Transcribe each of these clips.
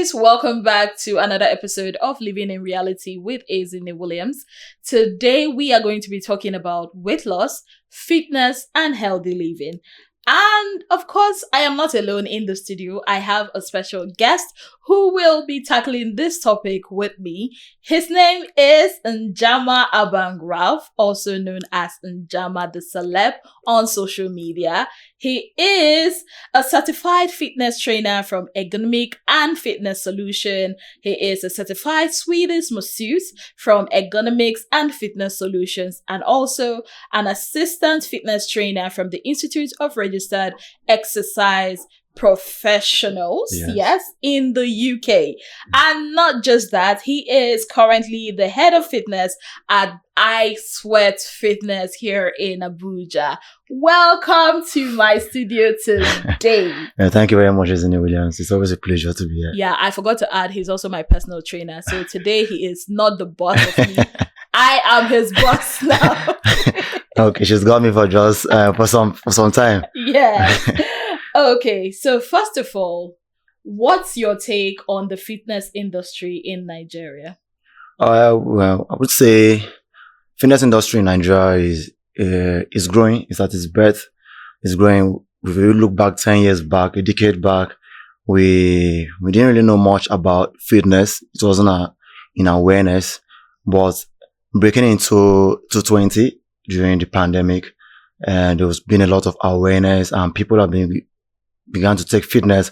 guys, welcome back to another episode of Living in Reality with Azine Williams. Today we are going to be talking about weight loss, fitness, and healthy living. And of course, I am not alone in the studio. I have a special guest who will be tackling this topic with me. His name is Njama Abang Ralph, also known as Njama the Celeb on social media. He is a certified fitness trainer from Ergonomic and Fitness Solution. He is a certified Swedish masseuse from Ergonomics and Fitness Solutions, and also an assistant fitness trainer from the Institute of Registered Exercise Professionals, yes, in the UK. And not just that, he is currently the head of fitness at I Sweat Fitness here in Abuja. Welcome to my studio today. Thank you very much, Azine Williams. It's always a pleasure to be here. Yeah, I forgot to add, he's also my personal trainer. So today he is not the boss of me. I am his boss now. Okay, she's got me for just for some time. Yeah. Okay, so first of all, what's your take on the fitness industry in Nigeria? Well, I would say fitness industry in Nigeria is growing. It's at its birth. It's growing. If you look back 10 years back, a decade back, we didn't really know much about fitness. It wasn't in awareness, but breaking into 2020 during the pandemic, and there's been a lot of awareness, and people have began to take fitness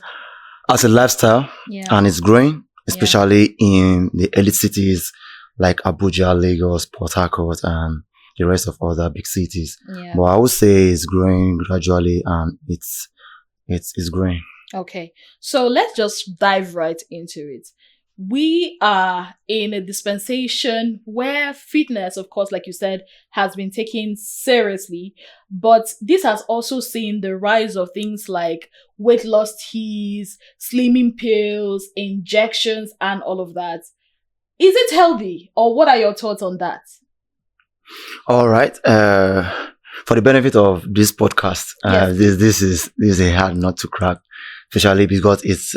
as a lifestyle, and it's growing, especially in the elite cities like Abuja, Lagos, Port Harcourt, and the rest of other big cities. But I would say it's growing gradually, and it's growing. Okay, so let's just dive right into it. We are in a dispensation where fitness, of course, like you said, has been taken seriously, but this has also seen the rise of things like weight loss teas, slimming pills, injections, and all of that. Is it healthy, or what are your thoughts on that? All right. For the benefit of this podcast, this is a hard nut to crack, especially because it's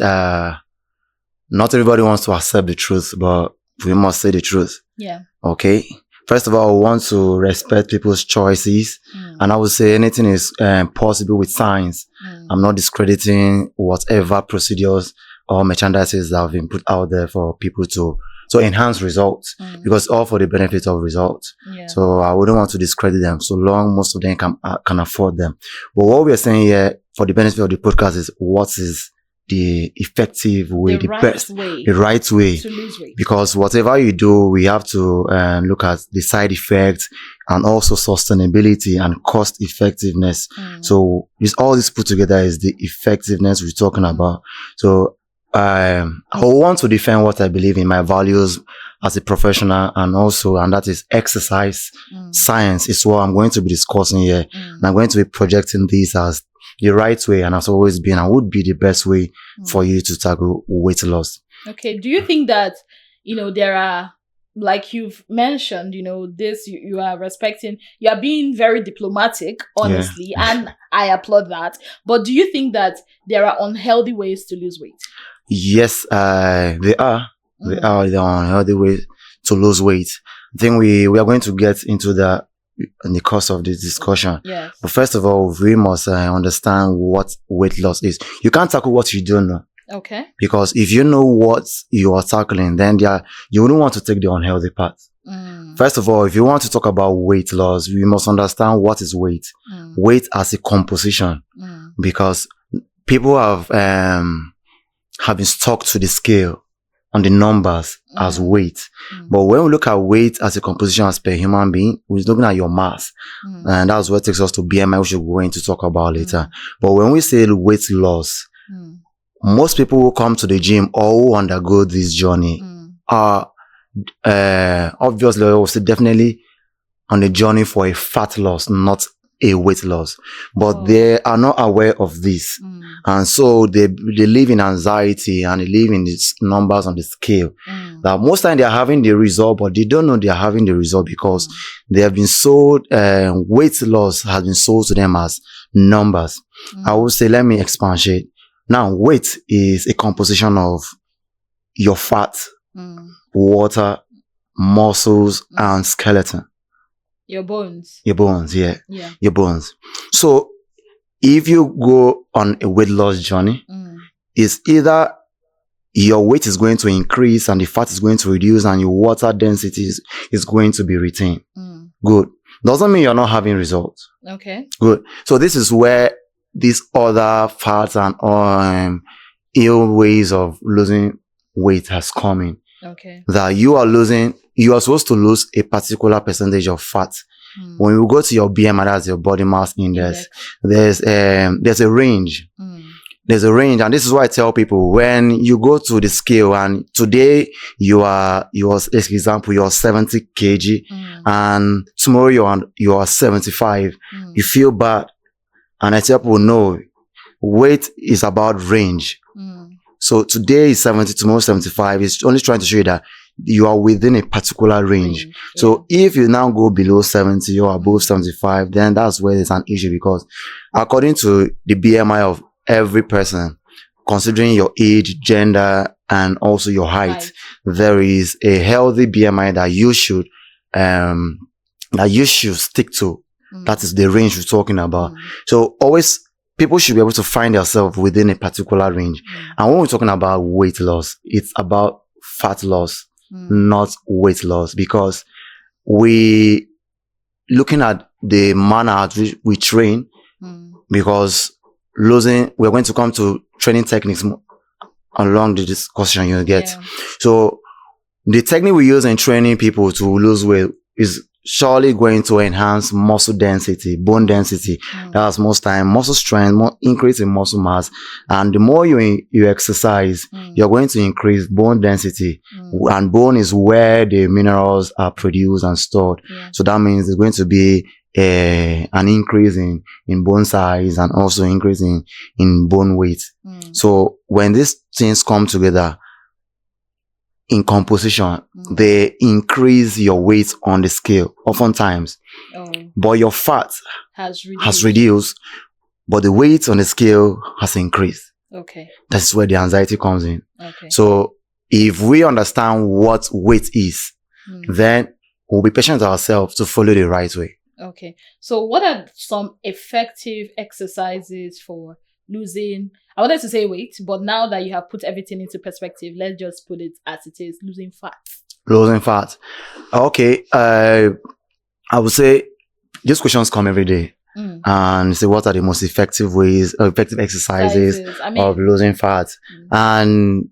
not everybody wants to accept the truth, but we must say the truth. Yeah. Okay. First of all, we want to respect people's choices. And I would say anything is possible with science. I'm not discrediting whatever procedures or merchandises that have been put out there for people to enhance results, because all for the benefit of results. So I wouldn't want to discredit them so long most of them can afford them. But what we are saying here for the benefit of the podcast is what is the effective way, the right way to lose weight. Because whatever you do, we have to look at the side effects and also sustainability and cost effectiveness. So all this put together is the effectiveness we're talking about. So I want to defend what I believe in, my values as a professional, and that is exercise science is what I'm going to be discussing here. And I'm going to be projecting this as the right way, and has always been and would be the best way for you to tackle weight loss. Okay. Do you think that, there are, like you've mentioned, this, you are respecting, you are being very diplomatic, honestly, and I applaud that. But do you think that there are unhealthy ways to lose weight? Yes, they are. They are unhealthy ways to lose weight. I think we are going to get into that in the course of this discussion. Yes. But first of all, we must understand what weight loss is. You can't tackle what you don't know. Okay. Because if you know what you are tackling, then you wouldn't want to take the unhealthy path. First of all, if you want to talk about weight loss, we must understand what is weight. Weight as a composition. Because people have been stuck to the scale on the numbers as weight. But when we look at weight as a composition as per human being, we're looking at your mass. And that's what takes us to BMI, which we're going to talk about later. But when we say weight loss, most people who come to the gym or who undergo this journey are obviously, I would say definitely on the journey for a fat loss, not a weight loss. But they are not aware of this. And so they live in anxiety and they live in these numbers on the scale. That most time they are having the result, but they don't know they are having the result because they have been sold, weight loss has been sold to them as numbers. I would say, let me expatiate. Now, weight is a composition of your fat, water, muscles, and skeleton. Your bones. Your bones, yeah. Yeah. Your bones. So if you go on a weight loss journey, it's either your weight is going to increase and the fat is going to reduce and your water density is going to be retained. Good. Doesn't mean you're not having results. Okay. Good. So this is where these other fats and ill ways of losing weight has come in. Okay. That you are supposed to lose a particular percentage of fat. When you go to your BMI, that's your body mass index. There's a range. There's a range, and this is why I tell people, when you go to the scale and today for example, you're 70 kg and tomorrow you are 75, you feel bad. And I tell people, no, weight is about range. So today is 70, tomorrow 75. It's only trying to show you that you are within a particular range. So if you now go below 70 or above 75, then that's where there's an issue, because according to the BMI of every person, considering your age, gender, and also your height, there is a healthy BMI that you should stick to. That is the range we're talking about. So always, people should be able to find themselves within a particular range. And when we're talking about weight loss, it's about fat loss, not weight loss, because we looking at the manner at which we train, because we're going to come to training techniques along the discussion you get. So the technique we use in training people to lose weight is surely going to enhance muscle density, bone density. That's most time muscle strength, more increase in muscle mass. And the more you exercise, you're going to increase bone density. And bone is where the minerals are produced and stored. So that means there's going to be an increase in bone size and also increase in bone weight. So when these things come together in composition, they increase your weight on the scale oftentimes. But your fat has reduced, but the weight on the scale has increased. Okay. That's where the anxiety comes in. Okay. So if we understand what weight is, then we'll be patient with ourselves to follow the right way. Okay. So what are some effective exercises for losing, I wanted to say weight, but now that you have put everything into perspective, let's just put it as it is, losing fat. Losing fat. Okay. I would say these questions come every day. And say, what are the most effective exercises of losing fat? And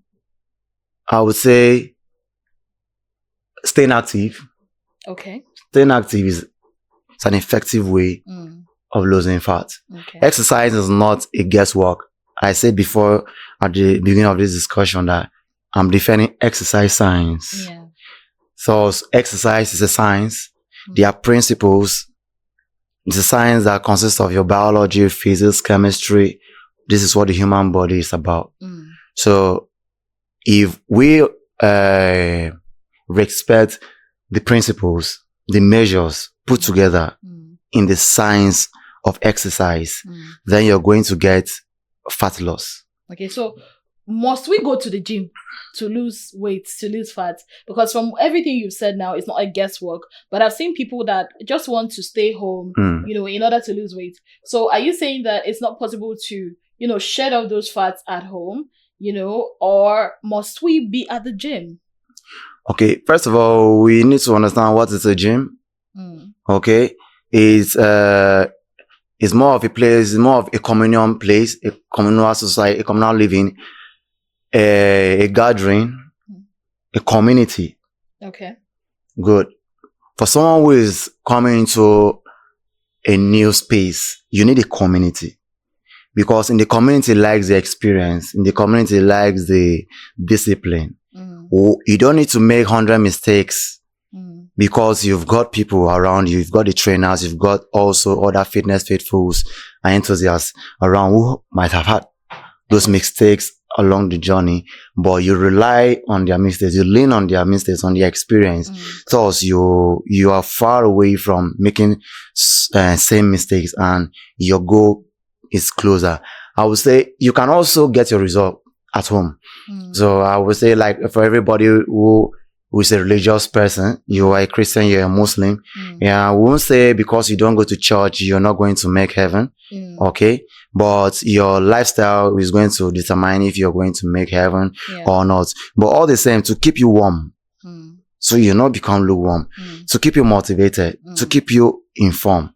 I would say staying active. Okay. Staying active is an effective way of losing fat. Okay. Exercise is not a guesswork. I said before at the beginning of this discussion that I'm defending exercise science. Yeah. So exercise is a science. There are principles. It's a science that consists of your biology, physics, chemistry. This is what the human body is about. So if we respect the principles, the measures put together in the science of exercise, then you're going to get fat loss. Okay, so must we go to the gym to lose weight, to lose fat? Because from everything you've said now, it's not a guesswork, but I've seen people that just want to stay home, in order to lose weight. So are you saying that it's not possible to, shed off those fats at home, or must we be at the gym? Okay, first of all, we need to understand what is a gym. Okay, it's more of a place, it's more of a communion place, a communal society, a communal living, a gathering, a community. Okay. Good. For someone who is coming into a new space, you need a community. Because in the community likes the experience, in the community likes the discipline. You don't need to make 100 mistakes because you've got people around you, you've got the trainers, you've got also other fitness faithfuls and enthusiasts around who might have had those mistakes along the journey, but you rely on their mistakes, you lean on their mistakes, on their experience. Thus, you are far away from making same mistakes and your goal is closer. I would say you can also get your result at home. So I would say, like, for everybody who is a religious person, you are a Christian, you're a Muslim. Yeah, I won't say because you don't go to church, you're not going to make heaven. Okay. But your lifestyle is going to determine if you're going to make heaven or not. But all the same, to keep you warm, so you not become lukewarm, to keep you motivated, to keep you informed.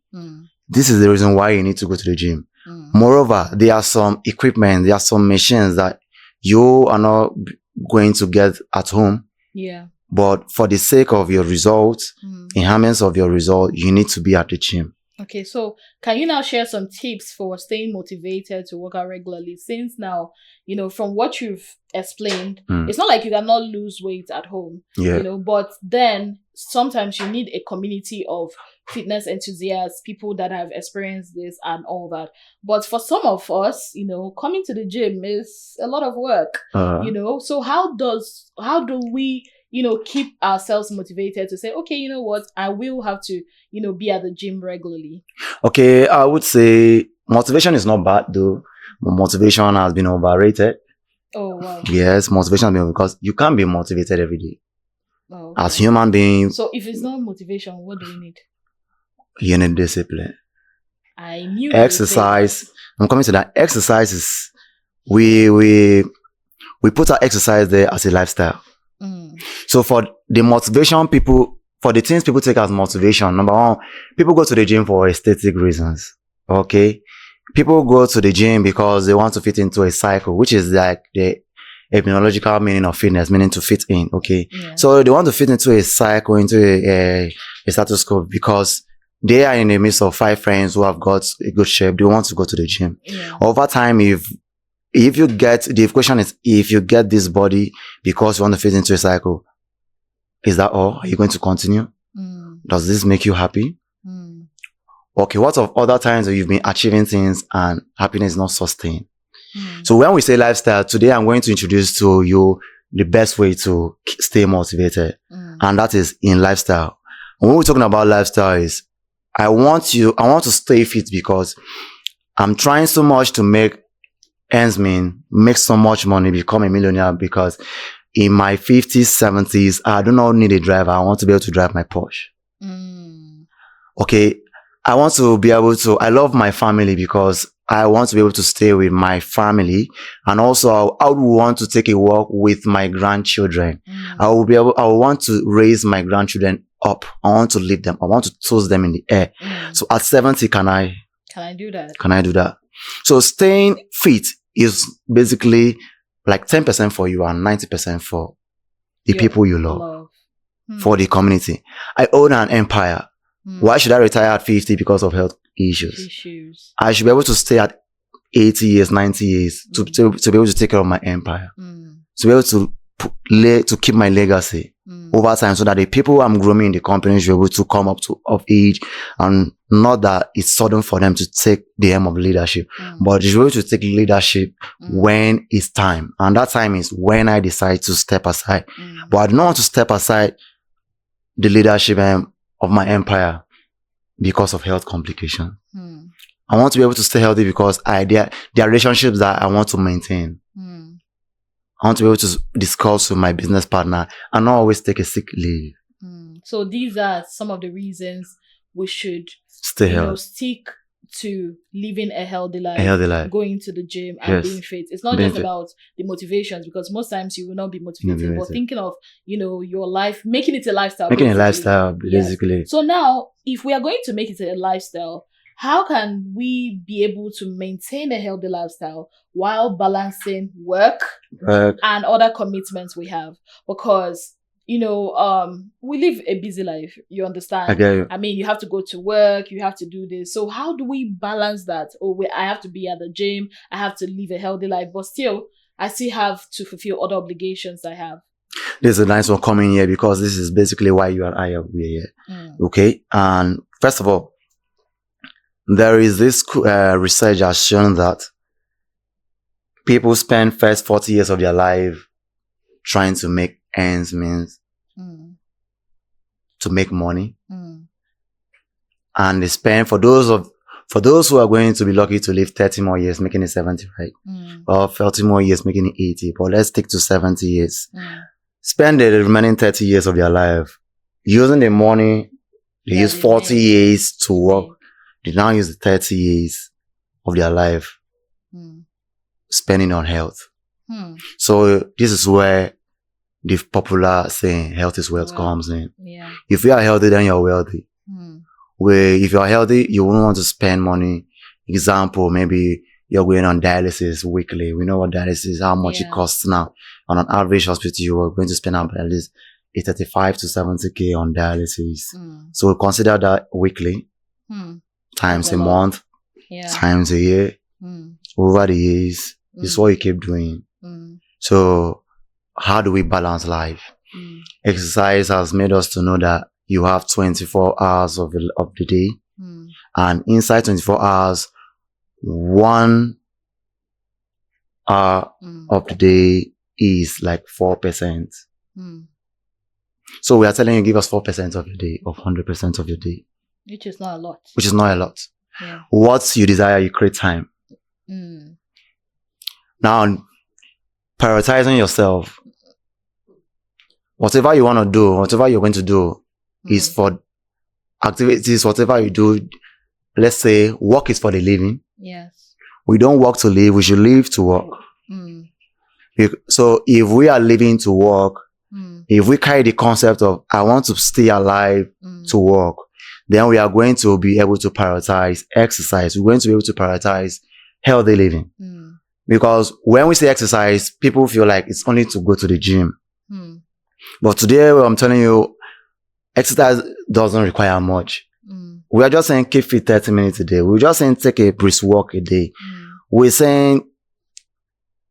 This is the reason why you need to go to the gym. Moreover, there are some equipment, there are some machines that you are not going to get at home. Yeah. But for the sake of your results, enhancements of your result, you need to be at the gym. Okay, so can you now share some tips for staying motivated to work out regularly? Since now, you know, from what you've explained, it's not like you cannot lose weight at home, you know, but then sometimes you need a community of fitness enthusiasts, people that have experienced this and all that. But for some of us, you know, coming to the gym is a lot of work, you know, so how do we, you know, keep ourselves motivated to say, okay, you know what, I will have to, you know, be at the gym regularly? Okay, I would say motivation is not bad though. Motivation has been overrated. Oh, wow. Yes, motivation has been, because you can't be motivated every day. Oh, okay. As human beings. So if it's not motivation, what do we need? You need discipline. I knew exercise. I'm coming to that. Exercise is, we put our exercise there as a lifestyle. So for the motivation people, for the things people take as motivation, number one, people go to the gym for aesthetic reasons. Okay. People go to the gym because they want to fit into a cycle, which is like the etymological meaning of fitness, meaning to fit in. Okay. Yeah. So they want to fit into a cycle, into a status quo, because they are in the midst of 5 friends who have got a good shape. They want to go to the gym. Yeah. Over time, if you get, the question is, if you get this body because you want to fit into a cycle, is that all? Are you going to continue? Does this make you happy? Okay, what of other times that you've been achieving things and happiness is not sustained? So when we say lifestyle, today I'm going to introduce to you the best way to stay motivated. And that is in lifestyle. When we're talking about lifestyle is, I want to stay fit because I'm trying so much to make ends meet, make so much money, become a millionaire, because in my 50s, 70s, I do not need a driver. I want to be able to drive my Porsche. Okay. I want to be able to, I love my family because I want to be able to stay with my family. And also I would want to take a walk with my grandchildren. I will want to raise my grandchildren up. I want to lead them. I want to toss them in the air. So at 70, can I do that? Can I do that? So staying fit is basically like 10% for you and 90% for the people you love. For the community. I own an empire. Why should I retire at 50 because of health issues? I should be able to stay at 80 years, 90 years to be able to take care of my empire. To be able to keep my legacy over time, so that the people I'm grooming in the company should be able to come up of age, and not that it's sudden for them to take the aim of leadership, but they should be able to take leadership when it's time. And that time is when I decide to step aside. But I don't want to step aside the leadership of my empire because of health complications. I want to be able to stay healthy because there are relationships that I want to maintain. I want to be able to discuss with my business partner and not always take a sick leave. So these are some of the reasons we should stay healthy, stick to living a healthy life, going to the gym and being fit. It's not just about the motivations, because most times you will not be motivated, but thinking of, you know, your life, making it a lifestyle. Making a lifestyle, basically. So now, if we are going to make it a lifestyle, how can we be able to maintain a healthy lifestyle while balancing work and other commitments we have? Because, you know, we live a busy life. You understand? I get you. I mean, you have to go to work, you have to do this. So how do we balance that? I have to be at the gym, I have to live a healthy life, but still, I still have to fulfill other obligations I have. This is a nice one coming here, because this is basically why you and I are here. Okay? And first of all, there is this research has shown that people spend first 40 years of their life trying to make ends meet, to make money. And they spend, for those For those who are going to be lucky to live 30 more years, making it 70, right? Or 30 more years, making it 80. But let's stick to 70 years. Spend the remaining 30 years of their life using the money. They use 40 years to work. They now use the 30 years of their life spending on health. So this is where the popular saying, health is wealth, comes in. Yeah. If you are healthy, then you're wealthy. Where if you're healthy, you won't want to spend money. Example, maybe you're going on dialysis weekly. We know what dialysis is, how much it costs now. On an average hospital, you are going to spend about at least 35 to 70K on dialysis. So consider that weekly, times a month, times a year, over the years. This is what you keep doing. So how do we balance life? Exercise has made us to know that you have 24 hours of the day. And inside 24 hours, 1 hour of the day is like 4%. So we are telling you, give us 4% of your day, of 100% of your day. Which is not a lot. Which is not a lot. Yeah. What you desire, you create time. Now, prioritizing yourself. Whatever you want to do, whatever you're going to do is for activities, whatever you do. Let's say work is for the living. Yes. We don't work to live, we should live to work. So if we are living to work, if we carry the concept of I want to stay alive to work, then we are going to be able to prioritize exercise. We're going to be able to prioritize healthy living. Because when we say exercise, people feel like it's only to go to the gym. But today, I'm telling you, exercise doesn't require much. We are just saying keep fit 30 minutes a day. We're just saying take a brisk walk a day. We're saying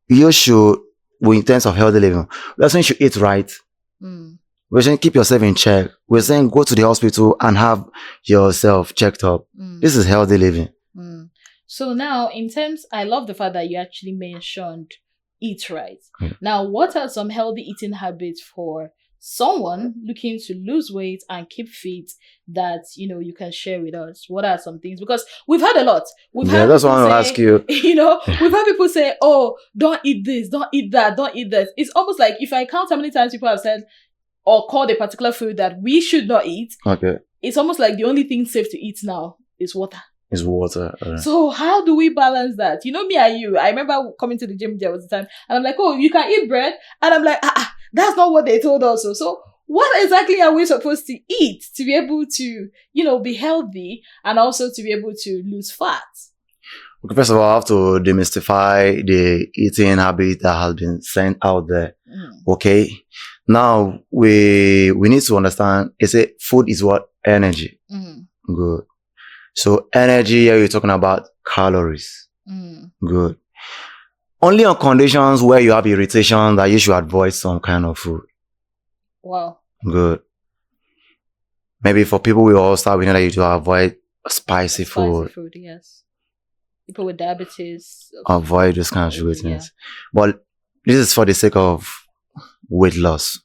you should, in terms of healthy living, we're saying you should eat right. We're saying keep yourself in check. We're saying go to the hospital and have yourself checked up. This is healthy living. So now, in terms, I love the fact that you actually mentioned eat right. Now, what are some healthy eating habits for someone looking to lose weight and keep fit that, you can share with us? What are some things? Because we've had a lot. That's what I want to ask you. We've had people say, oh, don't eat this, don't eat that, don't eat this. It's almost like if I count how many times people have said or called a particular food that we should not eat, it's almost like the only thing safe to eat now is water. Is water. So how do we balance that? Me and you, I remember coming to the gym, there was a time, and I'm like, oh, you can eat bread? And I'm like, that's not what they told us. So what exactly are we supposed to eat to be able to, be healthy and also to be able to lose fat? Okay, first of all, I have to demystify the eating habit that has been sent out there. Okay. Now, we need to understand, food is what? Energy. Good. So energy, here you're talking about calories. Good. Only on conditions where you have irritation that you should avoid some kind of food. Wow. Good. Maybe for people we know that you to avoid spicy food. Spicy food, yes. People with diabetes. Avoid those kind of sugar things. But this is for the sake of weight loss.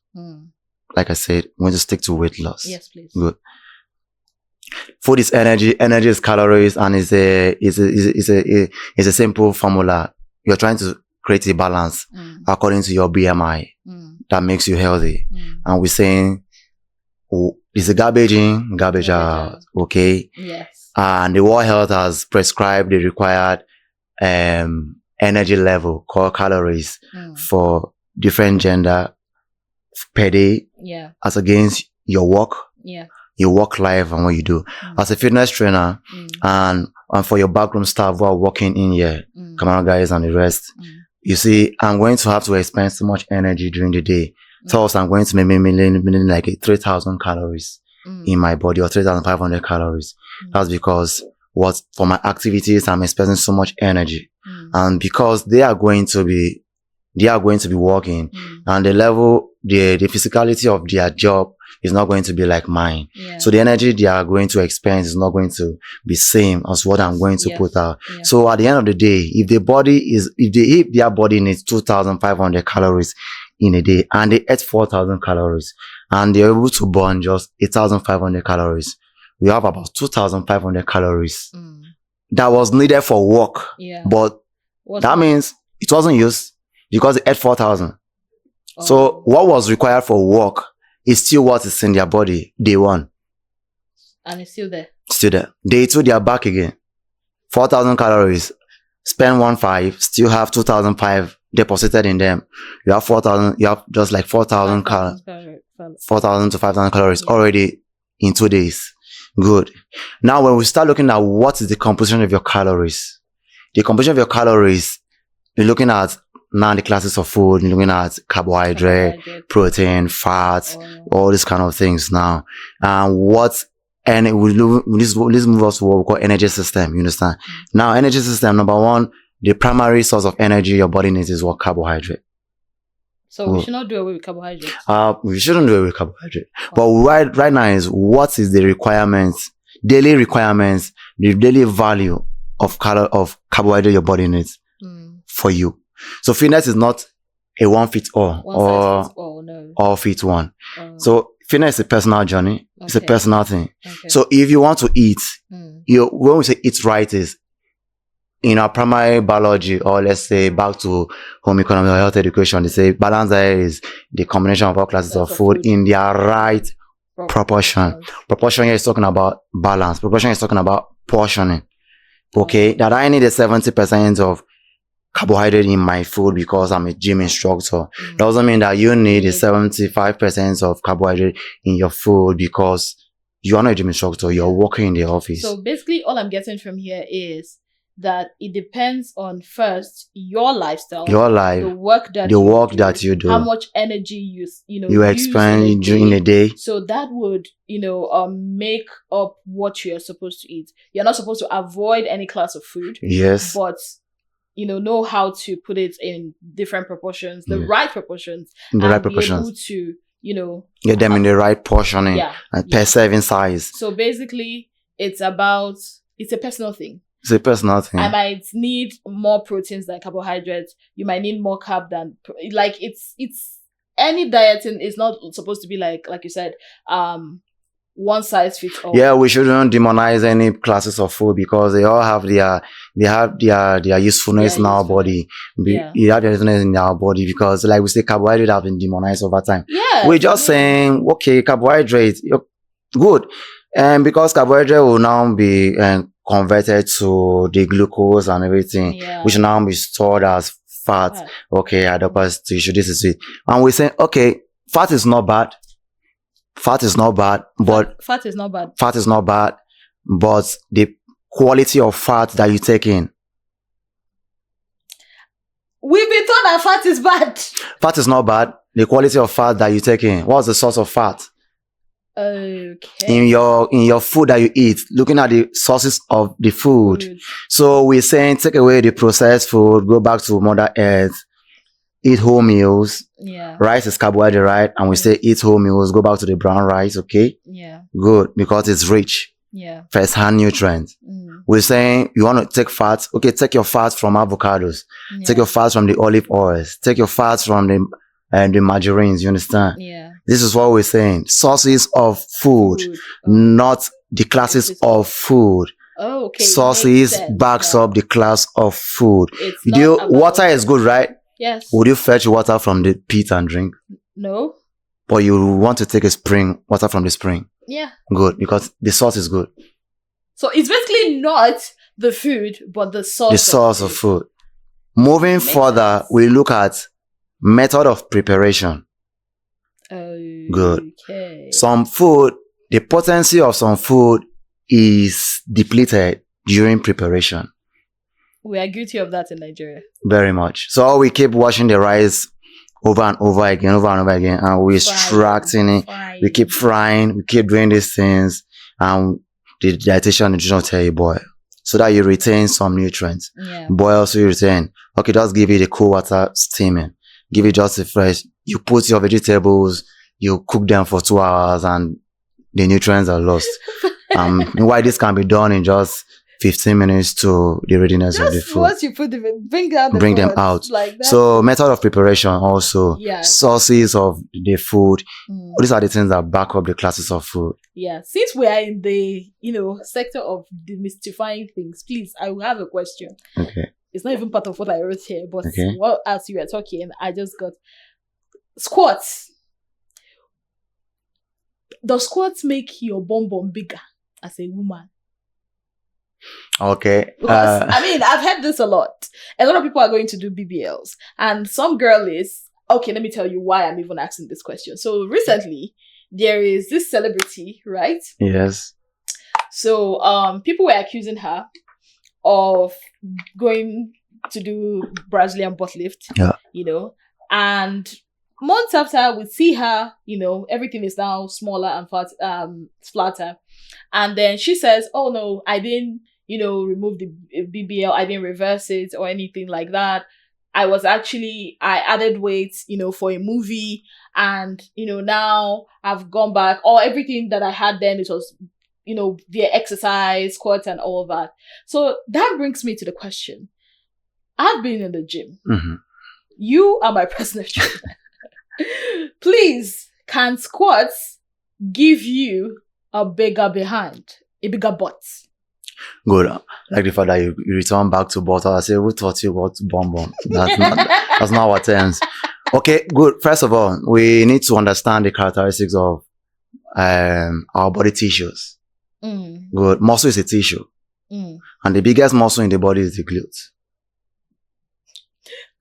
Like I said, we want to stick to weight loss. Yes, please. Good. Food is energy is calories, and it's a simple formula. You're trying to create a balance according to your BMI that makes you healthy. And we're saying it's a garbage in, garbage out. Okay. Yes. And the World Health has prescribed the required energy level called calories for different gender per day. Yeah. As against your work. Yeah. Your work life and what you do. As a fitness trainer and for your backroom staff who are working in here, camera guys and the rest, you see, I'm going to have to expend so much energy during the day. So I'm going to maybe like 3,000 calories in my body or 3,500 calories. That's because for my activities, I'm expending so much energy. And because they are going to be working and the level, the physicality of their job is not going to be like mine. Yeah. So the energy they are going to expend is not going to be same as what I'm going to put out. Yeah. So at the end of the day, if their body needs 2,500 calories in a day and they eat 4,000 calories and they're able to burn just 8,500 calories, we have about 2,500 calories that was needed for work. Yeah. But What's that means it wasn't used because they ate 4,000. Oh. So what was required for work is still what is in their body day one. And it's still there. Still there. Day two, they are back again. 4,000 calories. Spend 1,500, still have 2,500 deposited in them. You have 4,000, you have just like 4,000 calories. 4,000 to 5,000 calories already in 2 days. Good. Now, when we start looking at what is the composition of your calories, the composition of your calories, you're looking at now the classes of food, you're looking at carbohydrate, protein, fats, all these kind of things now. And this move us to what we call energy system. You understand? Now, energy system, number one, the primary source of energy your body needs is what? Carbohydrate. So we should not do away with carbohydrates. We shouldn't do away with carbohydrate. But right now is what is the requirements, daily requirements, the daily value of carbohydrate your body needs for you. So fitness is not a one fit all or fit one. So fitness is a personal journey. It's a personal thing. So if you want to eat, when we say eat right is in our primary biology, or let's say back to home economy or health education, they say balance diet is the combination of all classes of food in their right proportion. Proportion here is talking about balance. Proportion is talking about portioning. Okay, that I need a 70% of carbohydrate in my food because I'm a gym instructor. Doesn't mean that you need a 75% of carbohydrate in your food because you are not a gym instructor. You're working in the office. So basically, all I'm getting from here is that it depends on first your lifestyle, your life, the work that you do, how much energy you expend during the day. So that would make up what you're supposed to eat. You're not supposed to avoid any class of food. Yes, but know how to put it in different proportions, the right proportions, be able to get them in the right portioning and per serving size. So basically, it's a personal thing. It's a personal thing. I might need more proteins than carbohydrates. You might need more carb than it's any dieting is not supposed to be like you said, one size fits all. Yeah, we shouldn't demonize any classes of food because they all have their usefulness in our body. You have their usefulness in our body because, like we say, carbohydrates have been demonized over time. Yeah, we're just saying, okay, carbohydrates, good, and because carbohydrate will now be converted to the glucose and everything, which now be stored as fat. Okay, adipose tissue. This is it, and we're saying, okay, fat is not bad. Fat is not bad, but the quality of fat that you take in. We've been told that fat is bad. Fat is not bad. The quality of fat that you take in. What's the source of fat? Okay. In your food that you eat, looking at the sources of the food. So we're saying take away the processed food, go back to Mother Earth. Eat whole meals. Yeah. Rice is carbohydrate, right? And we say eat whole meals. Go back to the brown rice, okay? Yeah. Good, because it's rich. Yeah. First-hand nutrients. We're saying you want to take fats. Okay, take your fats from avocados. Yeah. Take your fats from the olive oils. Take your fats from the margarines. You understand? Yeah. This is what we're saying. Sources of food. Not the classes of food. Oh, okay. Sources backs up the class of food. Water is good, right? Yes. Would you fetch water from the pit and drink? No. But you want to take water from the spring? Yeah. Good, because the source is good. So it's basically not the food, but the source. The source of food. Moving further, we look at method of preparation. Okay. Good. Some food, the potency of some food is depleted during preparation. We are guilty of that in Nigeria. Very much. So we keep washing the rice over and over again, and we're extracting it. We keep frying, we keep doing these things, and the dietitian nutrition will tell you, boil, so that you retain some nutrients. Yeah. Boil so you retain. Okay, just give it the cool water steaming. Give it just the fresh. You put your vegetables, you cook them for 2 hours, and the nutrients are lost. Why this can be done in just 15 minutes to the readiness of the Just food. once you put them, bring them out. Like that. So method of preparation also. Yes. Sources of the food. These are the things that back up the classes of food. Yeah. Since we are in the, sector of demystifying things, please, I will have a question. Okay. It's not even part of what I wrote here, but Okay. as you were talking, I just got squats. Does squats make your bum bigger as a woman? Okay. Because, I've heard this a lot. A lot of people are going to do BBLs. And some girl is... Okay, let me tell you why I'm even asking this question. So, recently, there is this celebrity, right? Yes. So, people were accusing her of going to do Brazilian butt lift. Yeah. And months after, we see her, everything is now smaller and flatter. And then she says, oh no, I didn't, remove the BBL. I didn't reverse it or anything like that. I added weight, for a movie. And, now I've gone back. Or everything that I had then, it was, via exercise, squats and all of that. So that brings me to the question. I've been in the gym. Mm-hmm. You are my personal trainer. Please, can squats give you a bigger butt? Good. Like the fact that you return back to butt. I say, who taught you about bum? That's not what terms. Okay, good. First of all, we need to understand the characteristics of our body tissues. Good. Muscle is a tissue. And the biggest muscle in the body is the glutes.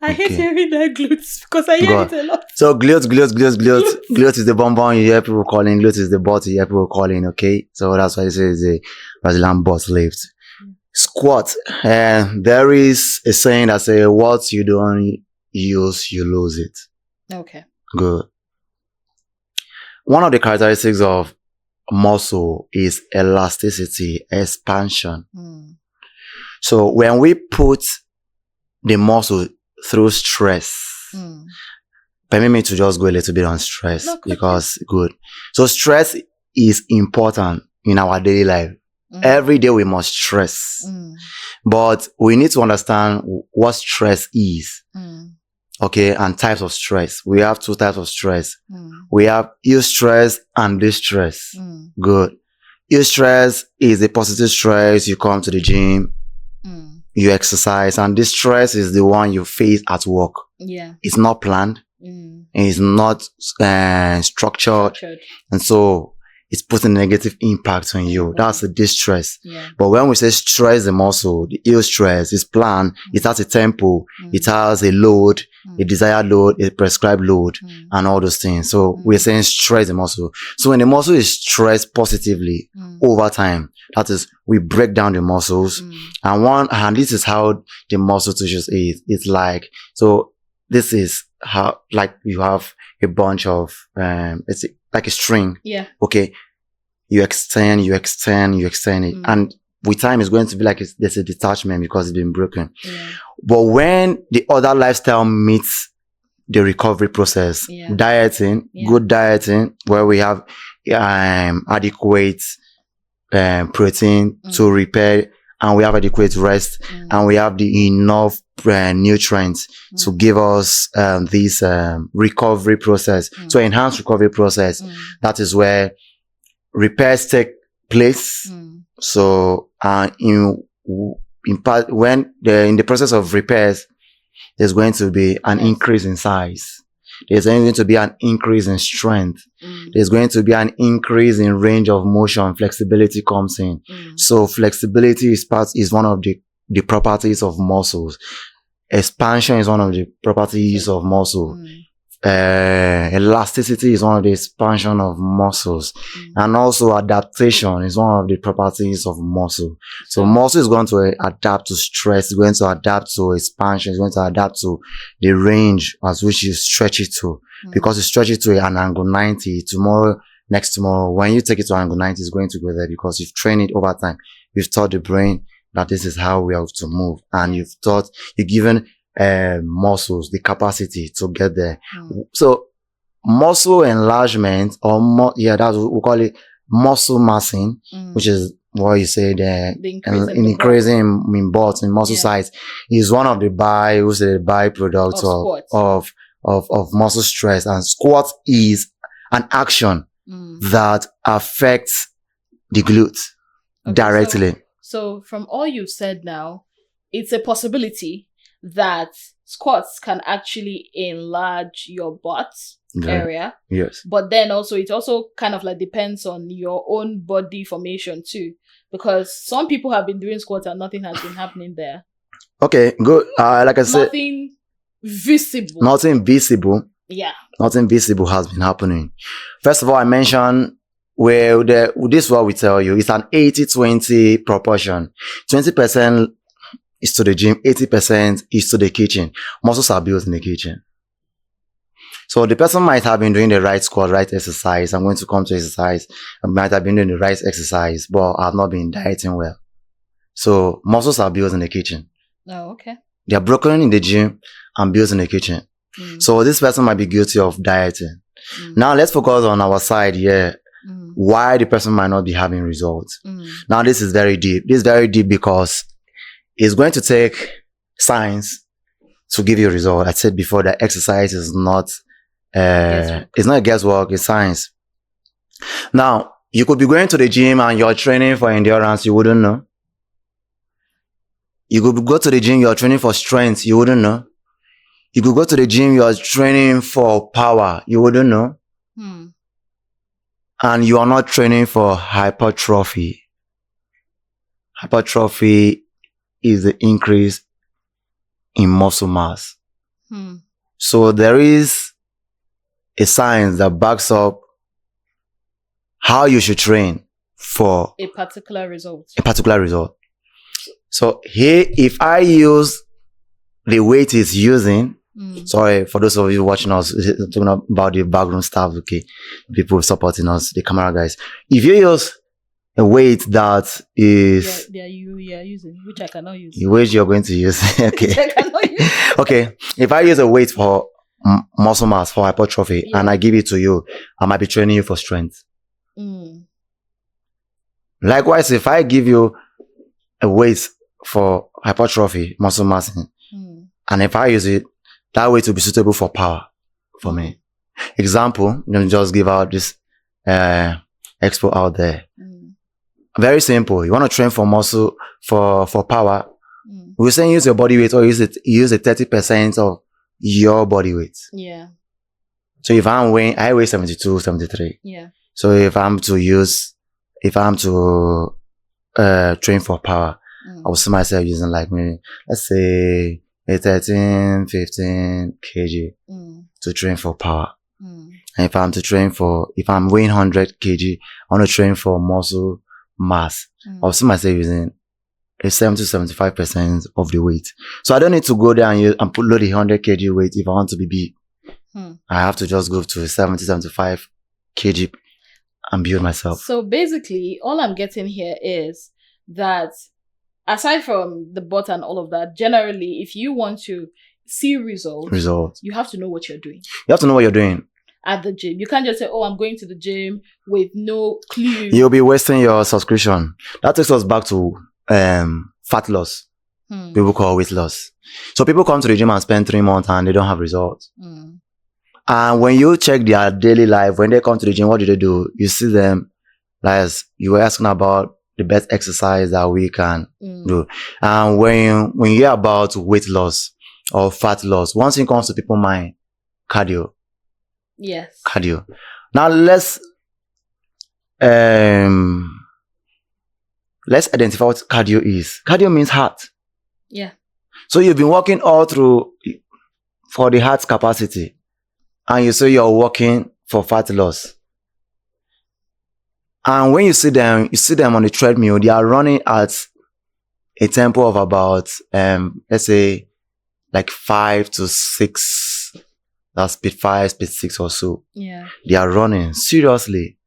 I hate hearing that glutes because I hear it a lot. So glutes. Glutes is the bum you hear people calling. Glutes is the butt you hear people calling. Okay. So that's why this is a Brazilian butt lift. Squat. There is a saying that says, what you don't use, you lose it. Okay. Good. One of the characteristics of muscle is elasticity, expansion. So when we put the muscle through stress, permit me to just go a little bit on stress because good. So stress is important in our daily life. Every day we must stress, but we need to understand what stress is. Okay, and types of stress. We have two types of stress. We have eustress and distress. Good. Eustress is a positive stress. You come to the gym, you exercise, and distress is the one you face at work. Yeah, it's not planned. It's not structured, and so it's putting negative impact on you. That's the distress. Yeah. But when we say stress the muscle, the eustress is planned. It has a tempo. It has a load, a desired load, a prescribed load, and all those things. So we're saying stress the muscle. So when the muscle is stressed positively over time, that is, we break down the muscles. And this is how the muscle tissues is. It's like, so this is how, like you have a bunch of, it's like a string. Yeah. Okay. You extend it. And with time, it's going to be like there's a detachment because it's been broken. Yeah. But when the other lifestyle meets the recovery process, dieting, good dieting, where we have adequate protein to repair, and we have adequate rest, and we have the enough nutrients to give us this recovery process, to enhance recovery process. That is where repairs take place. So in part, when in the process of repairs, there's going to be an increase in size. There's going to be an increase in strength. There's going to be an increase in range of motion. Flexibility comes in. So flexibility is one of the properties of muscles. Expansion is one of the properties of muscle. Elasticity is one of the expansion of muscles. And also adaptation is one of the properties of muscle. So muscle is going to adapt to stress, it's going to adapt to expansion, it's going to adapt to the range as which you stretch it to. Because you stretch it to an angle 90, next tomorrow, when you take it to angle 90, it's going to go there because you've trained it over time. You've taught the brain that this is how we have to move. And you've given muscles the capacity to get there. So muscle enlargement, or that's what we call it, muscle massing, which is what you say there, the increasing in bulk, in muscle size, is one of the byproducts of muscle stress. And squat is an action that affects the glutes directly. So from all you've said now, it's a possibility that squats can actually enlarge your butt area. Yes. But then also, it also kind of like depends on your own body formation too. Because some people have been doing squats and nothing has been happening there. Okay, good. Like I said, nothing visible. Nothing visible. Yeah. Nothing visible has been happening. First of all, I mentioned this is what we tell you. It's an 80-20 proportion. 20% is to the gym, 80% is to the kitchen. Muscles are built in the kitchen. So the person might have been doing the right squat, right exercise. I'm going to come to exercise. I might have been doing the right exercise, but I've not been dieting well. So muscles are built in the kitchen. Oh, okay. They are broken in the gym and built in the kitchen. So this person might be guilty of dieting. Now let's focus on our side here. Why the person might not be having results. Now this is very deep. This is very deep because it's going to take science to give you a result. I said before that exercise is not it's not guesswork, it's science. Now, you could be going to the gym and you're training for endurance, you wouldn't know. You could go to the gym, you're training for strength, you wouldn't know. You could go to the gym, you're training for power, you wouldn't know. And you are not training for hypertrophy. Hypertrophy is the increase in muscle mass. So there is a science that backs up how you should train for a particular result. So here, if I use the weight it's using, sorry for those of you watching us, talking about the background staff, okay, people supporting us, the camera guys. If you use a weight that is you are using, which I cannot use. The weight you're going to use, okay. Which I cannot use. Okay, if I use a weight for muscle mass, for hypertrophy, and I give it to you, I might be training you for strength. Likewise, if I give you a weight for hypertrophy, muscle mass, and if I use it, that weight will be suitable for power for me. Example, let me just give out this expo out there. Very simple. You want to train for muscle, for power. We're saying use your body weight, or use the 30% of your body weight. Yeah. So if I weigh 72, 73. Yeah. So if I'm to train for power, I will see myself using like maybe, let's say, a 13, 15 kg to train for power. And if I'm weighing 100 kg, I want to train for muscle mass. I'll see myself using a 70-75% of the weight. So I don't need to go there and put load the 100 kg weight if I want to be big. I have to just go to 70-75 kg and build myself. So basically, all I'm getting here is that aside from the butt and all of that, generally, if you want to see results, you have to know what you're doing. You have to know what you're doing. At the gym. You can't just say, oh, I'm going to the gym with no clue. You'll be wasting your subscription. That takes us back to fat loss. People call weight loss. So people come to the gym and spend 3 months and they don't have results. And when you check their daily life, when they come to the gym, what do they do? You see them, like you were asking about the best exercise that we can do. And when you hear about weight loss or fat loss, one thing comes to people's mind, cardio. Yes. Cardio. Now let's identify what cardio is. Cardio means heart. Yeah. So you've been working all through for the heart's capacity, and you say you're working for fat loss. And when you see them on the treadmill, they are running at a tempo of about let's say like 5 to 6. That's speed 5, speed 6 or so. Yeah. They are running seriously.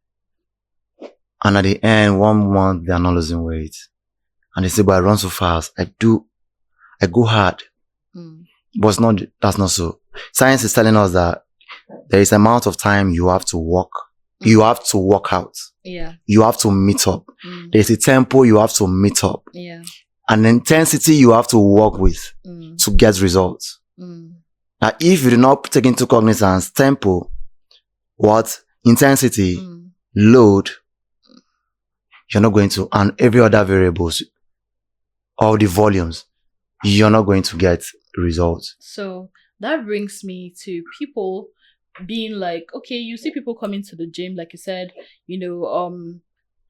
And at the end, 1 month, they are not losing weight. And they say, but I run so fast. I go hard. But that's not so. Science is telling us that there is an amount of time you have to walk. You have to work out. Yeah. You have to meet up. There's a tempo you have to meet up. Yeah. An intensity you have to work with to get results. Now, if you do not take into cognizance tempo, intensity, load, you're not going to, and every other variables, all the volumes, you're not going to get results. So that brings me to people being like, okay, you see people coming to the gym, like you said,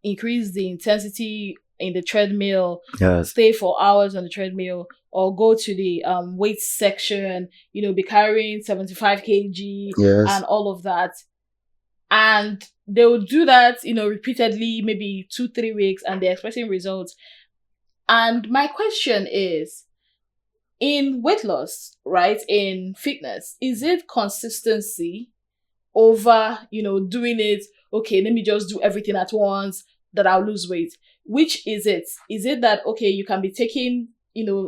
increase the intensity in the treadmill, yes, stay for hours on the treadmill, or go to the weight section, be carrying 75 kg yes, and all of that. And they will do that, repeatedly, maybe 2-3 weeks, and they're expecting results. And my question is, in weight loss, right, in fitness, is it consistency over, doing it, okay, let me just do everything at once, that I'll lose weight? Which is it? Is it that, okay, you can be taking,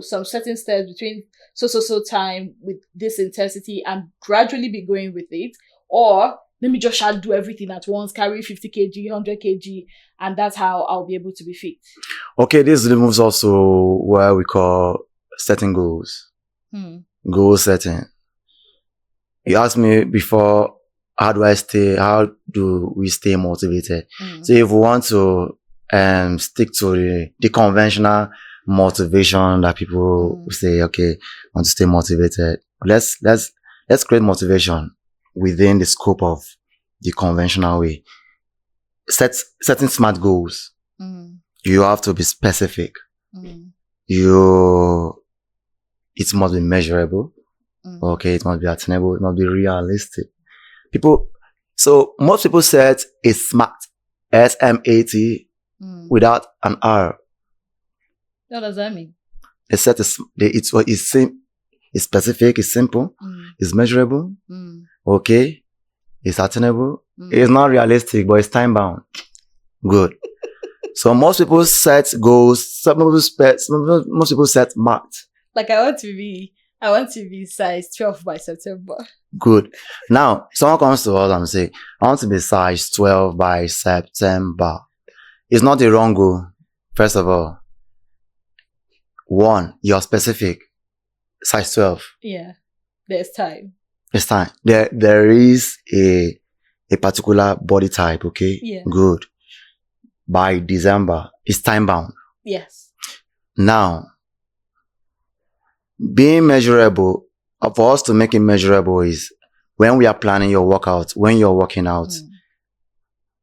some certain steps between so time with this intensity and gradually be going with it? Or let me just do everything at once, carry 50 kg, 100 kg, and that's how I'll be able to be fit? Okay, this removes also what we call setting goals. Goal setting. You asked me before, how do we stay motivated? So if we want to stick to the conventional motivation that people say, okay, want to stay motivated, let's create motivation within the scope of the conventional way. Setting smart goals. You have to be specific. It must be measurable. Okay, it must be attainable. It must be realistic. So most people set a SMART, S-M-A-T, without an R. What does that mean? They set it's specific, it's simple, it's measurable, okay, it's attainable, it's not realistic, but it's time bound. Good. So most people set goals. Most people set marks. Like I want to be size 12 by September. Good. Now, someone comes to us and say, I want to be size 12 by September. It's not a wrong goal. First of all, one, you're specific. Size 12. Yeah. There's time. It's time. There is a particular body type, okay? Yeah. Good. By December, it's time bound. Yes. Now, being measurable, for us to make it measurable is when we are planning your workout, when you're working out,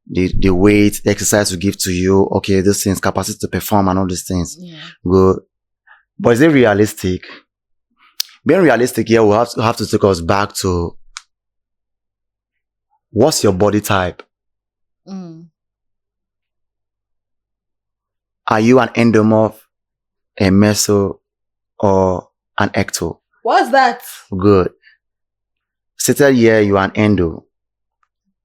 the weight, the exercise we give to you, okay, those things, capacity to perform and all these things. Yeah. Good. But is it realistic? Being realistic here, we'll have to take us back to what's your body type? Are you an endomorph, a meso, or an ecto? What's that? Good. Stated here, you are an endo.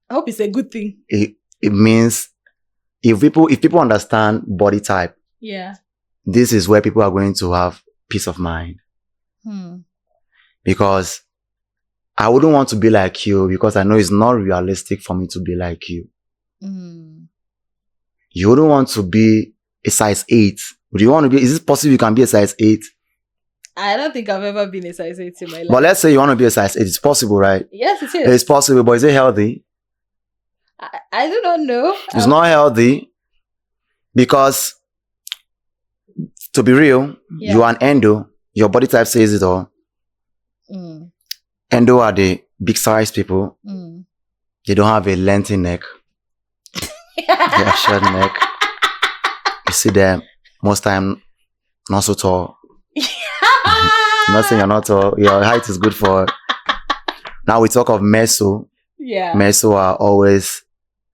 I hope it's a good thing. It means if people understand body type, yeah, this is where people are going to have peace of mind. Because I wouldn't want to be like you, because I know it's not realistic for me to be like you. You wouldn't want to be a size 8. Would you want to be? Is it possible you can be a size 8? I don't think I've ever been a size 8 in my life. But let's say you want to be a size 8. It's possible, right? Yes, it is. It's possible, but is it healthy? I do not know. It's not healthy because, to be real, you are an endo. Your body type says it all. Endo are the big size people. They don't have a lengthy neck. They have short neck. You see them most time not so tall. I'm not saying you're not tall. Your height is good for. Now we talk of meso. Yeah. Meso are always,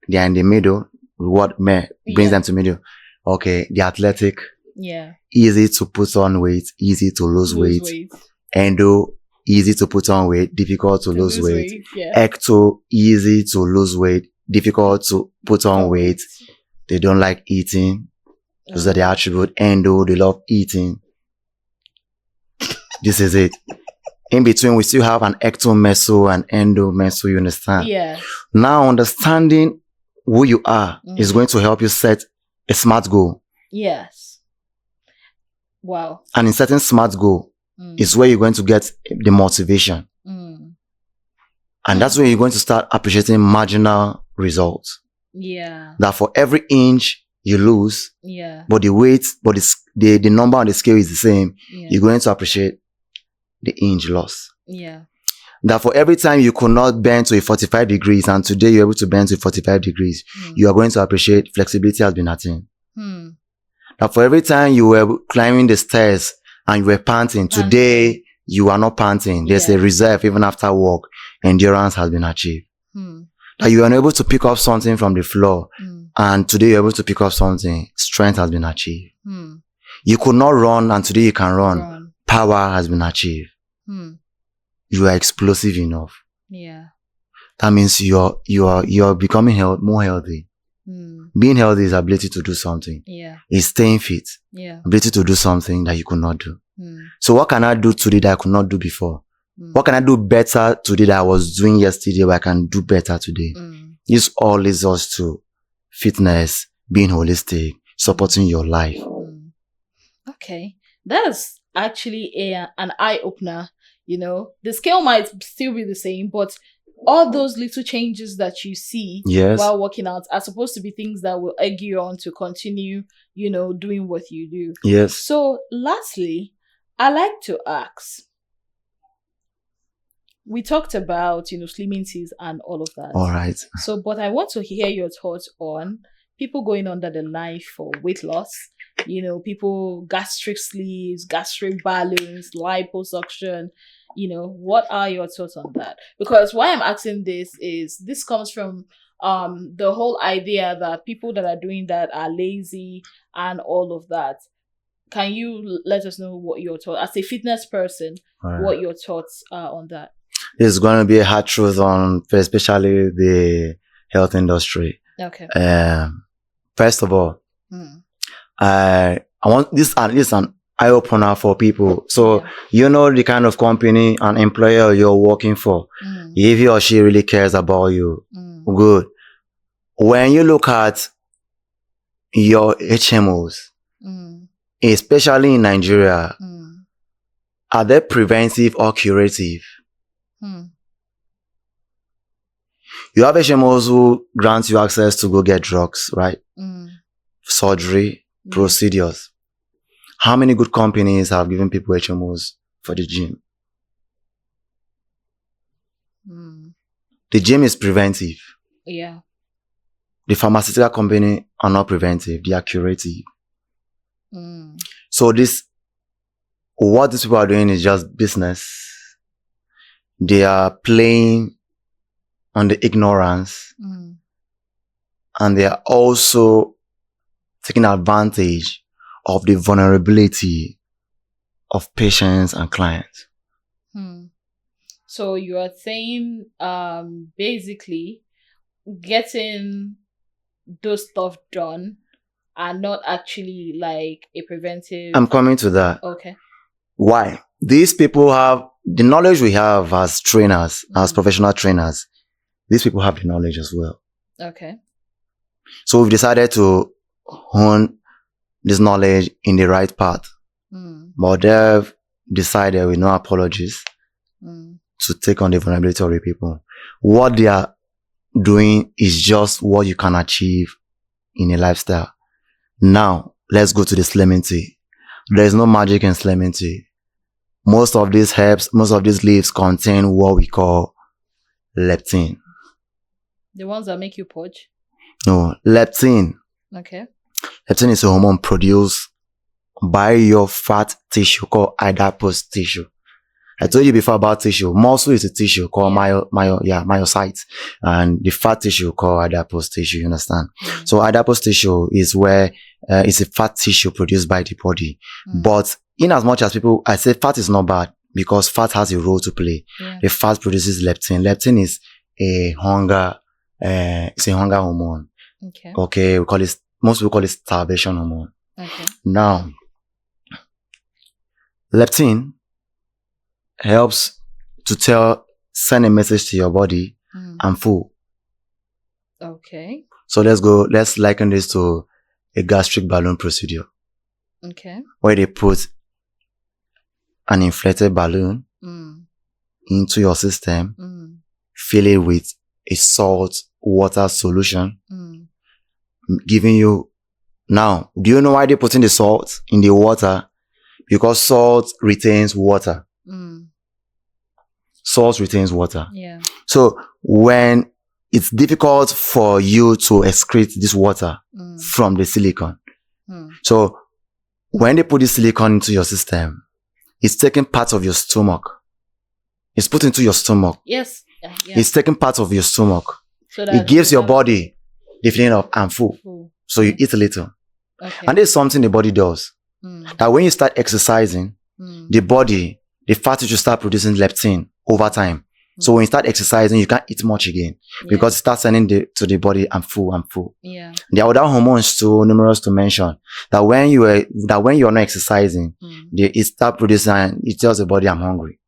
they are in the middle. What brings them to middle? Okay, the athletic. Yeah. Easy to put on weight, easy to lose weight. Endo, easy to put on weight, difficult to lose weight. Yeah. Ecto, easy to lose weight, difficult to put on weight. They don't like eating. Those are the attribute. Endo, they love eating. This is it. In between, we still have an ecto meso and endo meso, you understand? Yeah. Now, understanding who you are is going to help you set a smart goal. Yes. Wow. And in setting smart goal is where you're going to get the motivation. And that's when you're going to start appreciating marginal results. Yeah. That for every inch you lose, but the weight, but the number on the scale is the same, you're going to appreciate the inch loss. Yeah. That for every time you could not bend to a 45 degrees and today you're able to bend to 45 degrees, you are going to appreciate flexibility has been attained. That for every time you were climbing the stairs and you were panting, today you are not panting. There's a reserve even after work. Endurance has been achieved. That you are unable to pick up something from the floor and today you're able to pick up something. Strength has been achieved. You could not run and today you can run. Power has been achieved. You are explosive enough. Yeah. That means you're becoming more healthy. Being healthy is ability to do something. Yeah. It's staying fit. Yeah. Ability to do something that you could not do. So what can I do today that I could not do before? What can I do better today that I was doing yesterday but I can do better today? This all leads us to fitness, being holistic, supporting your life. Okay. That's actually an eye-opener. You know, the scale might still be the same, but all those little changes that you see while working out are supposed to be things that will egg you on to continue, you know, doing what you do. Yes. So lastly, I like to ask, we talked about, you know, slimming teas and all of that. All right. So, but I want to hear your thoughts on people going under the knife for weight loss. You know, people, gastric sleeves, gastric balloons, liposuction. You know, what are your thoughts on that? Because why I'm asking this comes from the whole idea that people that are doing that are lazy and all of that. Can you let us know what your thoughts, as a fitness person, what your thoughts are on that? It's going to be a hard truth on especially the health industry. Okay. First of all, I want this is an eye opener for people. So you know the kind of company and employer you're working for. If he or she really cares about you, good. When you look at your HMOs, especially in Nigeria, are they preventive or curative? You have HMOs who grant you access to go get drugs, right? Surgery, procedures. How many good companies have given people HMOs for the gym? The gym is preventive. Yeah. The pharmaceutical company are not preventive, they are curative. So what these people are doing is just business. They are playing on the ignorance. And they are also taking advantage of the vulnerability of patients and clients. So you are saying basically getting those stuff done are not actually like a preventive. I'm coming to that. Okay. Why? These people have the knowledge we have as trainers, as professional trainers. These people have the knowledge as well. Okay. So we've decided to hone this knowledge in the right path. But they've decided with no apologies to take on the vulnerability of the people. What they are doing is just what you can achieve in a lifestyle. Now, let's go to the slimming tea. There is no magic in slimming tea. Most of these herbs, most of these leaves contain what we call leptin. The ones that make you purge? No, leptin. Okay. Leptin is a hormone produced by your fat tissue called adipose tissue. I told you before about tissue. Muscle is a tissue called myocytes, and the fat tissue called adipose tissue. You understand? So adipose tissue is where it's a fat tissue produced by the body. But in as much as people, I say fat is not bad because fat has a role to play. The fat produces leptin. Leptin is a hunger. It's a hunger hormone. Okay. We call it. Most people call it starvation hormone. Okay. Now, leptin helps to send a message to your body, I'm full. Okay. So let's liken this to a gastric balloon procedure. Okay. Where they put an inflated balloon into your system, fill it with a salt water solution, giving you. Now, do you know why they're putting the salt in the water? Because salt retains water. Salt retains water. Yeah. So when it's difficult for you to excrete this water from the silicone. So when they put the silicone into your system, it's taking part of your stomach. It's put into your stomach. Yes. Yeah. It's taking part of your stomach. So it gives your body the feeling of I'm full. So you eat a little. Okay. And there's something the body does. That when you start exercising, the body, the fat tissue start producing leptin over time. So when you start exercising, you can't eat much again because it starts sending to the body, I'm full. Yeah. There are other hormones too, numerous to mention. That when you're not exercising, it start producing and it tells the body I'm hungry.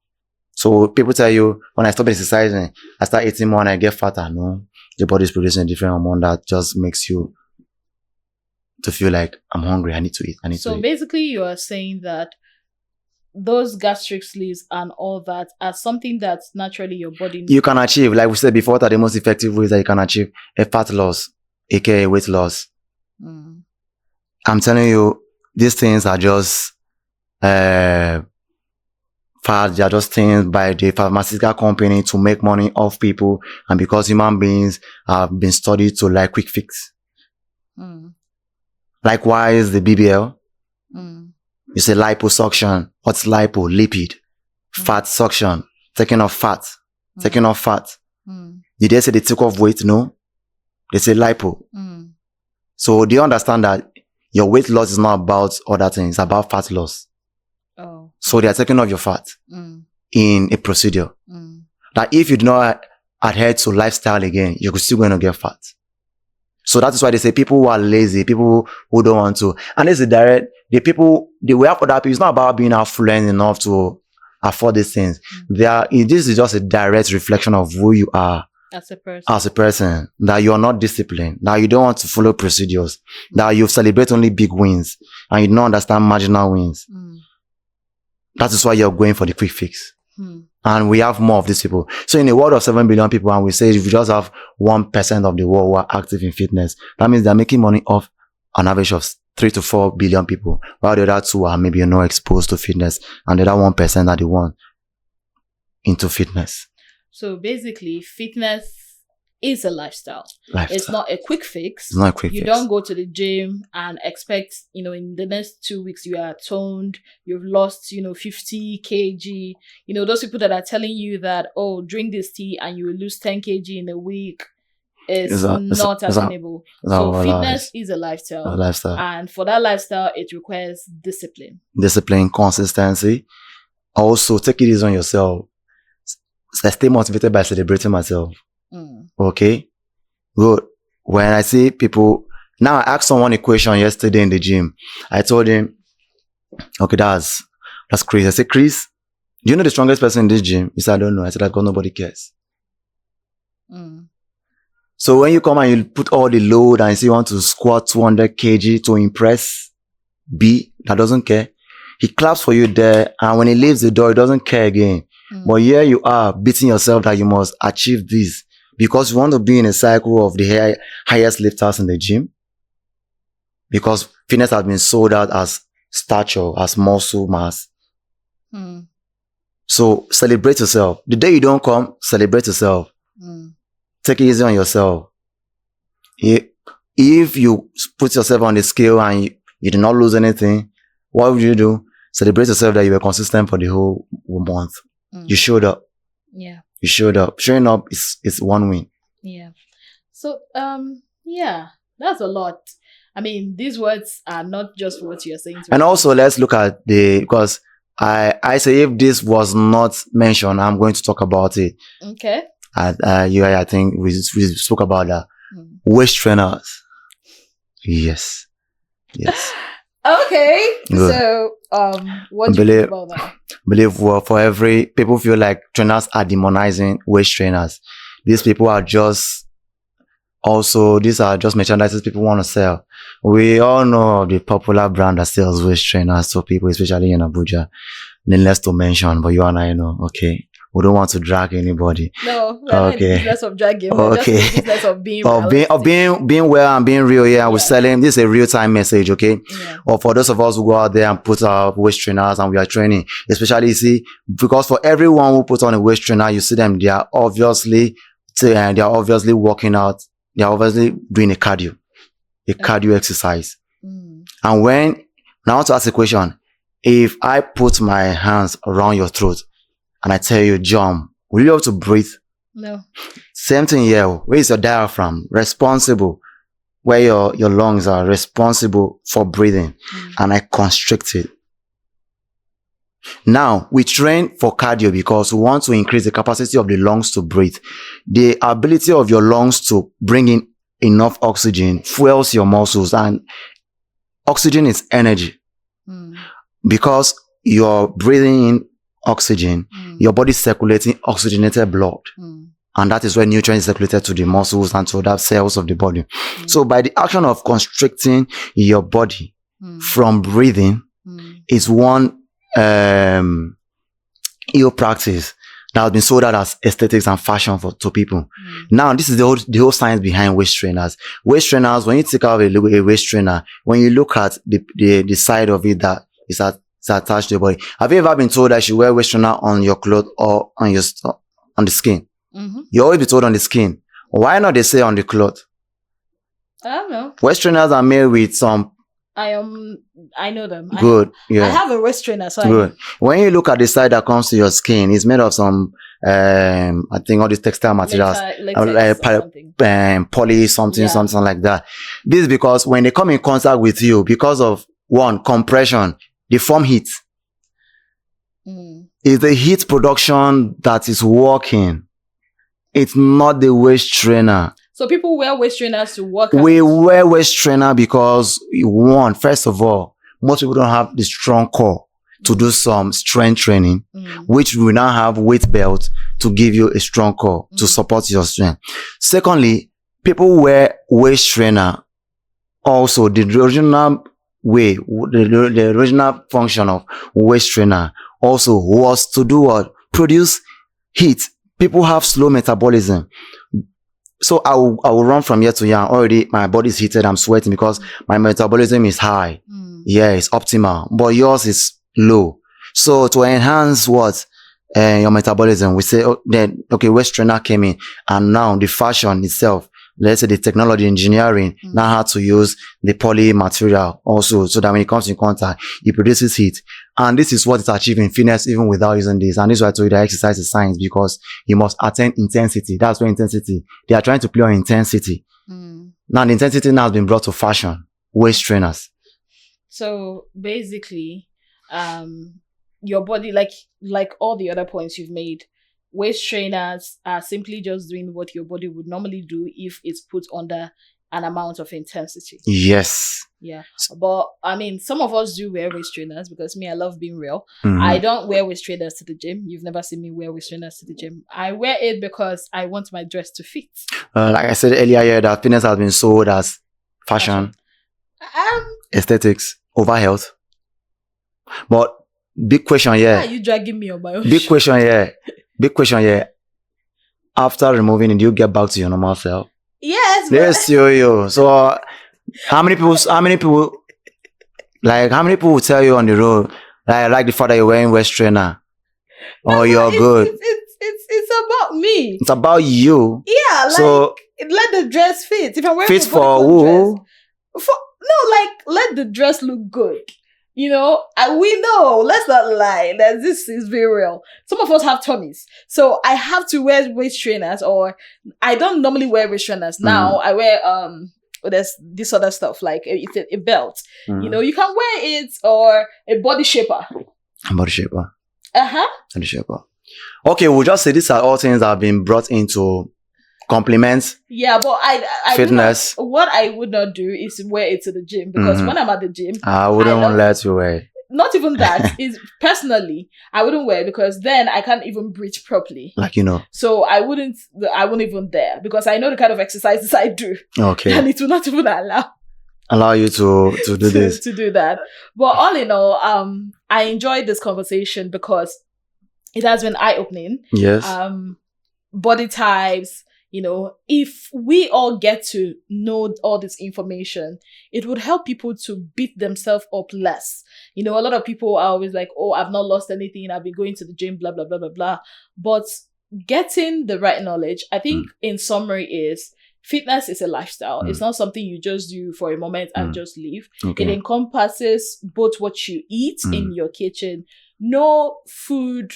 So people tell you, when I stop exercising, I start eating more and I get fatter. No, the body is producing a different hormone that just makes you to feel like I'm hungry. I need to eat. So basically, you are saying that those gastric sleeves and all that are something that naturally your body needs. You can achieve, like we said before, what are the most effective ways that you can achieve a fat loss, aka weight loss. I'm telling you, these things are just fat. They are just things by the pharmaceutical company to make money off people, and because human beings have been studied to like quick fix. Likewise, the BBL. You say liposuction. What's lipo? Lipid. Fat suction. Taking off fat. Taking off fat. Did they say they took off weight? No. They say lipo. So do you understand that your weight loss is not about other things? It's about fat loss. Oh. So they are taking off your fat in a procedure. That if you do not adhere to lifestyle again, you're still going to get fat. So that is why they say people who are lazy, people who don't want to. And this is direct. The way for that people, it's not about being affluent enough to afford these things. This is just a direct reflection of who you are as a person. That you are not disciplined, that you don't want to follow procedures, that you celebrate only big wins and you don't understand marginal wins. That is why you're going for the quick fix. And we have more of these people. So in a world of 7 billion people, and we say if we just have 1% of the world who are active in fitness, that means they're making money off an average of 3 to 4 billion people, while the other 2 are maybe not exposed to fitness, and the other 1% are the one into fitness. So basically, fitness is a lifestyle. It's not a quick fix. It's not a quick fix. You don't go to the gym and expect, in the next 2 weeks you are toned, you've lost, 50 kg. Those people that are telling you that, oh, drink this tea and you will lose 10 kg in a week. It's not attainable. So fitness is a lifestyle. And for that lifestyle, it requires discipline. Discipline, consistency. Also, take it easy on yourself. I stay motivated by celebrating myself. Okay? Good. When I see people... Now, I asked someone a question yesterday in the gym. I told him, okay, that's Chris. I said, Chris, do you know the strongest person in this gym? He said, I don't know. I said, because nobody cares. So when you come and you put all the load and you say you want to squat 200 kg to impress B, that doesn't care. He claps for you there, and when he leaves the door, he doesn't care again. But here you are beating yourself that you must achieve this because you want to be in a cycle of the highest lifters in the gym. Because fitness has been sold out as stature, as muscle mass. So celebrate yourself. The day you don't come, celebrate yourself. Take it easy on yourself. If you put yourself on the scale and you did not lose anything, what would you do? Celebrate yourself that you were consistent for the whole month. You showed up. Yeah. You showed up. Showing up is one win. Yeah. So, that's a lot. I mean, these words are not just what you're saying to And also, let's look at because I say if this was not mentioned, I'm going to talk about it. Okay. I think we spoke about that. Waist trainers. Yes. Okay. Good. So, what do you think about that? People feel like trainers are demonizing waist trainers. These people are just Also, these are just merchandises people want to sell. We all know the popular brand that sells waist trainers to people, especially in Abuja. Needless to mention, but you and I know, okay. We don't want to drag anybody. No, we're not in the business of dragging. We're just in the business of being being well and being real. Yeah, we're selling. This is a real time message, okay? Yeah. Or for those of us who go out there and put our waist trainers and we are training, especially, you see, because for everyone who puts on a waist trainer, you see them, they are obviously working out. They are obviously doing a cardio exercise. And when, now I want to ask a question. If I put my hands around your throat and I tell you jump, will you be able to breathe? No. Same thing here. Where is your diaphragm? Responsible. Where your lungs are responsible for breathing. And I constrict it. Now, we train for cardio because we want to increase the capacity of the lungs to breathe. The ability of your lungs to bring in enough oxygen fuels your muscles, and oxygen is energy. Because you're breathing in oxygen, your body is circulating oxygenated blood. And that is where nutrients is circulated to the muscles and to other cells of the body. So by the action of constricting your body from breathing is one ill practice that has been sold out as aesthetics and fashion to people. Now, this is the whole science behind waist trainers. Waist trainers, when you take out a waist trainer, when you look at the side of it that is attached to your body. Have you ever been told that you wear waist trainer on your clothes or on the skin? You always be told on the skin. Why not they say on the cloth? I don't know. Waist trainers are made with some. I know them. Good. I have a waist trainer, so good. When you look at the side that comes to your skin, it's made of some I think all these textile materials, poly something like that. This is because when they come in contact with you, because of one, compression, they form heat. It's the heat production that is working. It's not the waist trainer. So people wear waist trainers to work out? We wear waist trainer because, one, first of all, most people don't have the strong core to do some strength training, which we now have weight belt to give you a strong core to support your strength. Secondly, people wear waist trainer. Also, the original way, the original function of waist trainer also was to do what? Produce heat. People have slow metabolism. So I will run from here to here. Already my body is heated. I'm sweating because my metabolism is high. Yeah, it's optimal. But yours is low. So to enhance what? Your metabolism, we say, waist trainer came in. And now the fashion itself, let's say the technology engineering, now how to use the poly material also, so that when it comes in contact, it produces heat. And this is what is achieved in fitness even without using this. And this is why I told you that exercise is science, because you must attain intensity. That's where intensity. They are trying to play on intensity. Now the intensity now has been brought to fashion. Waist trainers. So basically, your body, like all the other points you've made, waist trainers are simply just doing what your body would normally do if it's put under an amount of intensity. Yes. Yeah. But I mean, some of us do wear waist trainers because me, I love being real. I don't wear waist trainers to the gym. You've never seen me wear waist trainers to the gym. I wear it because I want my dress to fit. Like I said earlier here, that fitness has been sold as fashion. Aesthetics over health. But big question here. Why are you dragging me on my own? Big question here. After removing it, do you get back to your normal self? Yes. Yes, yo. So, how many people will tell you on the road, like the fact that you're wearing waist trainer, or you're good? It's about me. It's about you. Yeah. So let the dress fit. If I'm wearing fit for who? Let the dress look good. You know, and we know, let's not lie, that this is very real. Some of us have tummies. So I have to wear waist trainers, or I don't normally wear waist trainers. Now I wear, there's this other stuff, like a belt. You know, you can wear it, or a body shaper. Body shaper. Body shaper. Okay, we'll just say these are all things that have been brought into compliments. Yeah, but I fitness. What I would not do is wear it to the gym, because when I'm at the gym, I wouldn't let you wear it. not even that. Is personally, I wouldn't wear it because then I can't even breathe properly. Like, So I wouldn't even dare because I know the kind of exercises I do. Okay. And it will not even allow you to do this. To do that. But all in all, I enjoyed this conversation because it has been eye-opening. Yes. Body types, if we all get to know all this information, it would help people to beat themselves up less. A lot of people are always like, oh, I've not lost anything, I've been going to the gym, blah, blah, blah, blah, blah. But getting the right knowledge, I think in summary is, fitness is a lifestyle. It's not something you just do for a moment and just leave. Okay. It encompasses both what you eat in your kitchen. No food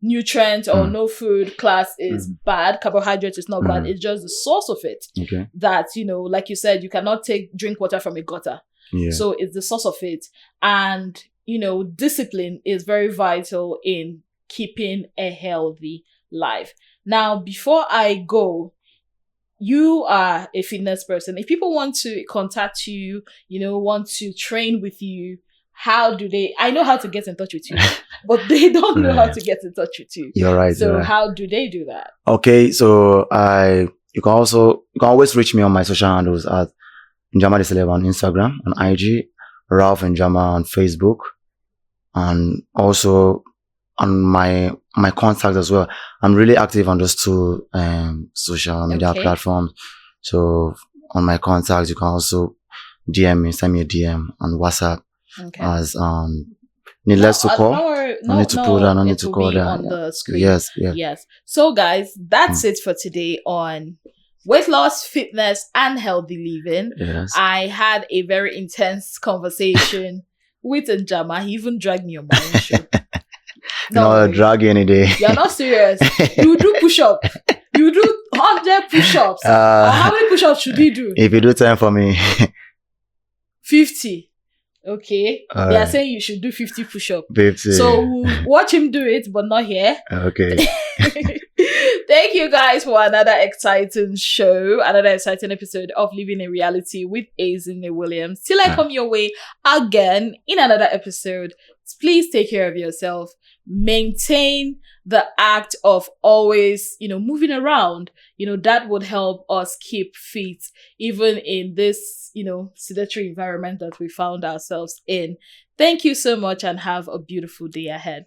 nutrient or no food class is bad. Carbohydrate is not bad. It's just the source of it. Okay. That, like you said, you cannot drink water from a gutter. Yeah. So it's the source of it. And, discipline is very vital in keeping a healthy life. Now, before I go, you are a fitness person. If people want to contact you, want to train with you, how do they? I know how to get in touch with you, but they don't know how to get in touch with you. You're right. So how do they do that? Okay, so you can always reach me on my social handles at Njama the Celeb on Instagram, on IG, Ralph Njama on Facebook, and also on my contacts as well. I'm really active on those two social media platforms. So on my contacts, you can also DM me, send me a DM on WhatsApp. Okay. As needless to call. No need to put that. No need to call that. On the screen. Yes. So guys, that's it for today on weight loss, fitness, and healthy living. Yes. I had a very intense conversation with Njama. He even dragged me on my own show. No, drag you any day. You're not serious. You do push-up. You do 100 push-ups. How many push-ups should he do? If you do 10 for me. 50. Okay. They are saying you should do 50 push-ups. 50. So we'll watch him do it, but not here. Okay. Thank you guys for another exciting show, another exciting episode of Living in Reality with Azine Williams. Till I come your way again in another episode, please take care of yourself. Maintain the act of always, moving around. That would help us keep fit, even in this, sedentary environment that we found ourselves in. Thank you so much and have a beautiful day ahead.